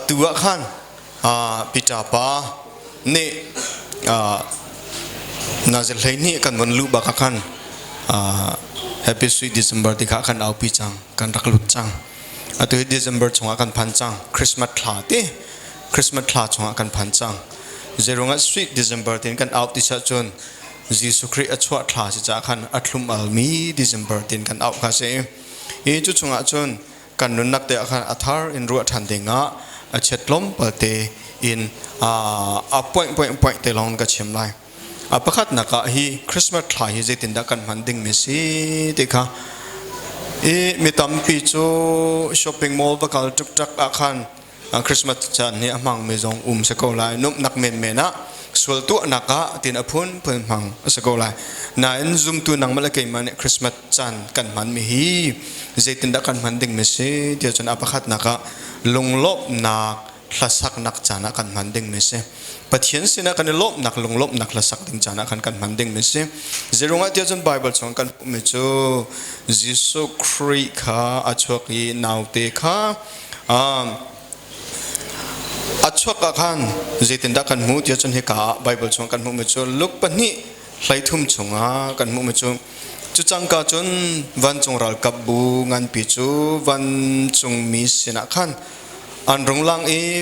ตัวขันปิตาปาเนี่ยน่าจะเลยนี่กันวันลูกบักขันHappy Sweet December ที่ข้าขันเอาปีจังกันรักลุดจังตัว December ชงอากันพันจัง Christmas คลาที่ Christmas คลาชงอากันพันจังเจรงอ่ะ Sweet December ที่กันเอาที่ชาจนยิสุคริสต์อัชวะคลาสิจากขันอัตลุมอัลมี December ที่กันเอาข้าเสียจุดชงอาจนกันนุนนักเตะขันอัฐาร์อินรัวทันเดงะเช็ดล้มเปิดเตอินpoint เตลองกับเชียมไลประคัดนักฮีคริสต์มาสคลายฮีเจตินดักกันมันดิ่งมิสิติค่ะมีตั้มปีจูช้อปปิ้งมอลล์ประกาศจุกจักอาคารคริสต์มาสจันนี่มังมีจงสกอลายนุ่มนักเมนเมนะส่วนตัวนักตินอพุนเพิ่มมังสกอลายนายซุ่มตัวนังมาเลกมันคริสต์มาสจันกันมันมีฮีเจตินดักกันมันดิ่งมิสิเดี๋ยวจนประคัดนักลงลบนักคลาสักนักจานักกันมันดิ่งมิสิปัจเจียนสินะกันลบนักลงลบนักละสักดิ่งจานะกันมันดิ่งมิสิเจรงอาเดียจนไบเบิลสอนกันมิจูยิสุคริสต์ข้าอัชวกีนาวเตข้าอัชวกกันเจตินดักกันมูเดียจนเฮก้าไบเบิลสอนกันมิจูลุกปนิไหลทุ่มชงอากันมิจูจุจังกาจนวันจงรัลกับบูงานปิจูวันจงมีสินะกันอันรงลัง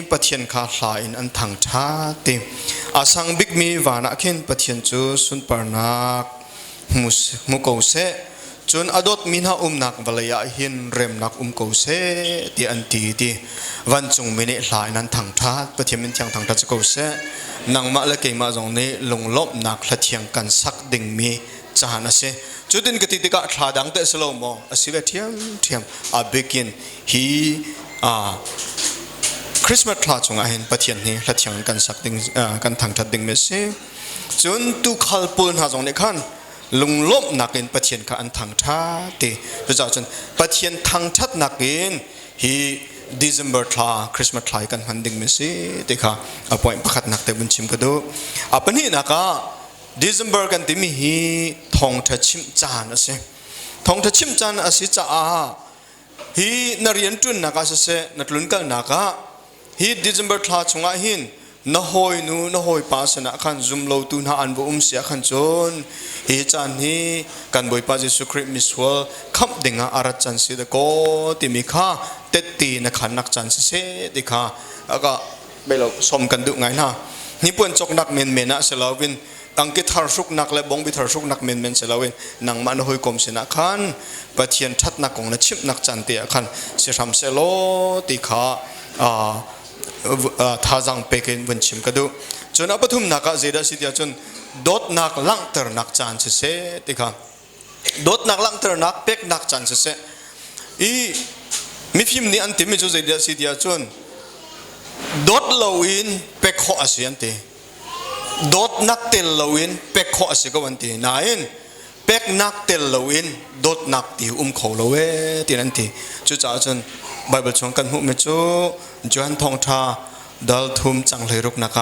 ปะเทียนข้าหลายอันทางชาติอาสังบิกมีวานักเห็นปะเทียนจูสุนปานักมุกเสจนอดดมีนานักวลายหินเรมนักโกเสที่อันตีวันจงมีเนหลายนั้นทางชาติปะเทียนมันทางชาติโกเสนางมาเลกมาจงนี้ลงลบนักละเทียงกันสักดิ่งมีจานเสจุดนี้กติกาขาดังเตะสโลโมอสิเวเทียมอาเบกินฮีคริสต์มาสคลาจงอาเห็นปะเทียนนี้ละเทียงกันสักดิ่งกันทางทัดดิ่งเมสจนตุขลปูนหาจงในขั้นลุงลบนักเงินปะเทียนกันทางทัดตีจะจนปะเทียนทางทัดนักเงินฮีเดซ ember คลาคริสต์มาสคลากันหันดิ่งเมสตีค่ะอพอยประคัดนักเตะบุญชิมกระดูปะนี่นักเดซ ember กันที่มีฮีทองทัดชิมจานสิทองทัดชิมจานสิจ้าฮีนเรียนจุนนักเสนัดลุนกันนักฮีดิจัมเบอร์ทลาชงอาหินนหอยนูนหอยปาสนะขันซุมโลตุนหาอันบุเสียขันจนฮีจานฮีกันบอยปาจิสุคริมิสวลขับดิ่งอารัจันสิเดโกติมิข้าเตตีนักขันนักจันสิเสติข้าแล้วก็ไปเราสมกันดุไงนะนี่ป่วนจกนักเมนนะเสลาวินอังกิทาร์สุกนักและบงบิทาร์สุกนักเมนเสลาวินนังมันหอยกลมสินะขันปะเทียนทัดนักของนักชิมนักจันเตียขันเสียทำเสโลติข้าท่าจังเปกินวันชิมกระดูจนปฐุมนักเจดาสิเดียจนดดนักลังเตอร์นักจานเสติค่ะดดนักลังเตอร์นักเป็กนักจานเสมีฟิล์มนี้อันที่มีจุดเจดาสิเดียจนดดลาวินเป็กข้ออาศัยอันที่ดดนักเตลลาวินเป็กข้ออาศัยก็วันที่นายเป็กนักเตลลาวินดดนักที่เขาลาเวที่นั่นที่จุดจ้าจนไบเบิลชงกันหุเมจูจวนทองทาดัลทุมจังเลยรุกนัก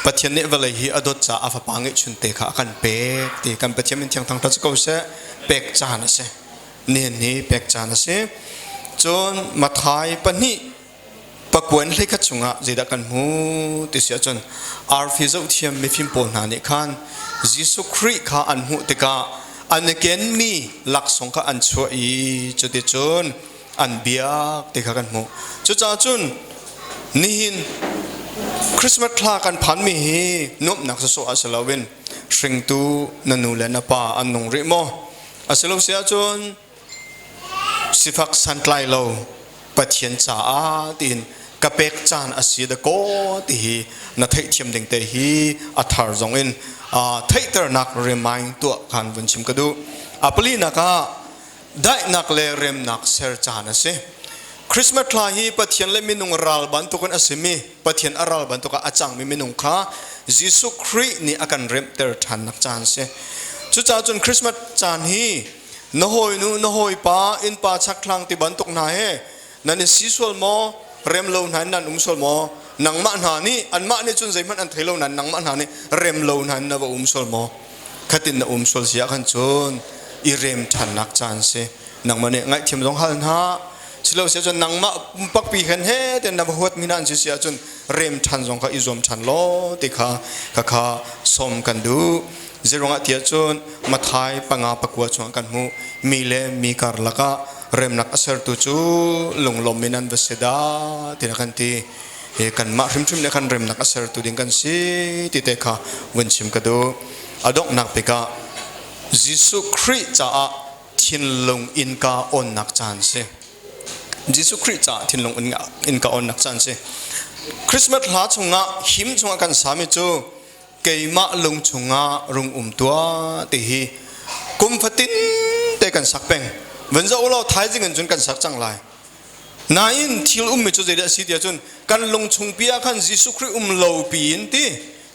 ปัจเจเนเวลฮีอดจ่าอาฟปังเอชุนเตะกันเป็กตีกันปัจเจมินที่ทางทัศกเสเป็กจานเสนี่เป็กจานเสจนมาทายปนิปะกวนเลยกัดชงเจดกันหูติเสียจนอาร์ฟิโซเทียมมีฟิมปนหานิคันยิสุคริข้าอันหูติกาอันเกนมีหลักสงข้าอันช่วยจุดจนอันเบียกติดกันหมูจุดจ้าจุนนี่คริสต์มาสคลากันพันมีฮีนุบนักสู้อัสลาวินสิงตูนันูเลนป้าอันนงริโมอัสลาเสียจุนสิฟักสันไลโลปัจเจียนจ้าตินกะเปกจานอาศัยเดโกติฮีนัทเทียมดิ่งเตฮีอัฐารจงอินเทเตอร์นักเรมายตัวกันวันชิมกระดูอัปลีนักได้นักเลเรมนักเซอร์จานสิคริสต์มาสคลาฮีปะเทียนเลมินุงรัลบันตุกันอสิมีปะเทียนอารัลบันตุกันอาจังมินุงข้ายิสุครินี่อากันเรมเตอร์ทันนักจานสิจุดจ้าจนคริสต์มาสจานฮีนหอยนูนหอยป้าอินป้าชักคลังติบันตุกนายนั่นสิสวลโมเรมโลนันนั่นสวลโมนังมันหานี่อันมานี่จนใจมันอันเทโลนันนังมันหานี่เรมโลนันนะว่าสวลโมขัดินนะสวลเสียขันจนอีเรมทันนักจานเสนังมันเนี่ยไงทีมต้องหันหา chilo sia chon nangma pak pi khan he ten na hot minan chi sia chon rem than jong kha izom than lo ti kha kha som kan du zeronga tia chon mathai panga pakwa chong kan mu mi le mi kar laka rem nak asar tu chu lunglom minan veseda tin kan ti he kan ma hrim thrim ne kan rem nak asar tu ding kan si ti te kha wenchim ka do adok nak pe ka Jisu Christ cha thiên long in ka on nak chan se Jisu Christ cha thiên long in ka on nak chan se Christmas la chunga him chunga kan sami chu keima lung chunga rung tua ti hi kum phatin te kan sakpeng wenza ulo thai jing an chun kan sak chang lai nain thil mi chu jeda si dia chun kan lung chung pia khan Jisu Christ lo pi in ti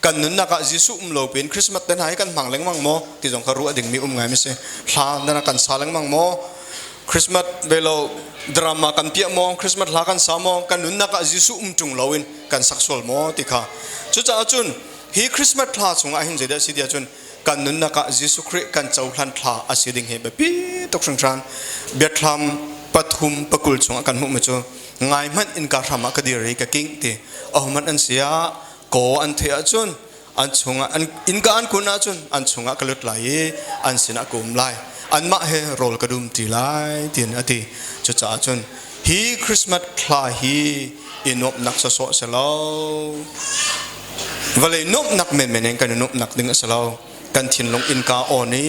kan nun naka Jisu lo pin Christmas ten hai kan mangleng mang mo ti jong kharu ading mi ngai mi se hla na kan saleng mang mo Christmas velo drama kan pia mo Christmas la kan samo kan nun naka Jisu chung loin kan saksol mo ti kha chu cha chun hi Christmas thla chunga hin jeda si dia chun kan nun naka Jisu Christ kan chau hlan thla asiding he be pi tok sang tran Bethlehem pathum pakul chunga kan mu me chu ngai man in ka thama ka dir ri ka king ti man an sia ko an thea chun an chunga an in ka an kuna chun an chunga kalut lai an sina kum lai an ma he rol kadum ti lai tin ati chu cha chun hi Christmas thla hi inop nak sa so selo vale nop nak men men kan nop nak ding selo kan thin long in ka oni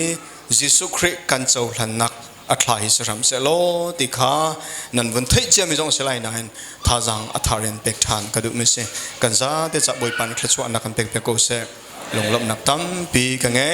Jisu Christ kan chau hlan nak atlai saram selo ti kha nan vun thei che mi jong selai nan tha jang atharen pek than kadu mi se kan za te cha boi pan khla chu an kan pek pek ko se long lom nak tam pi ka nge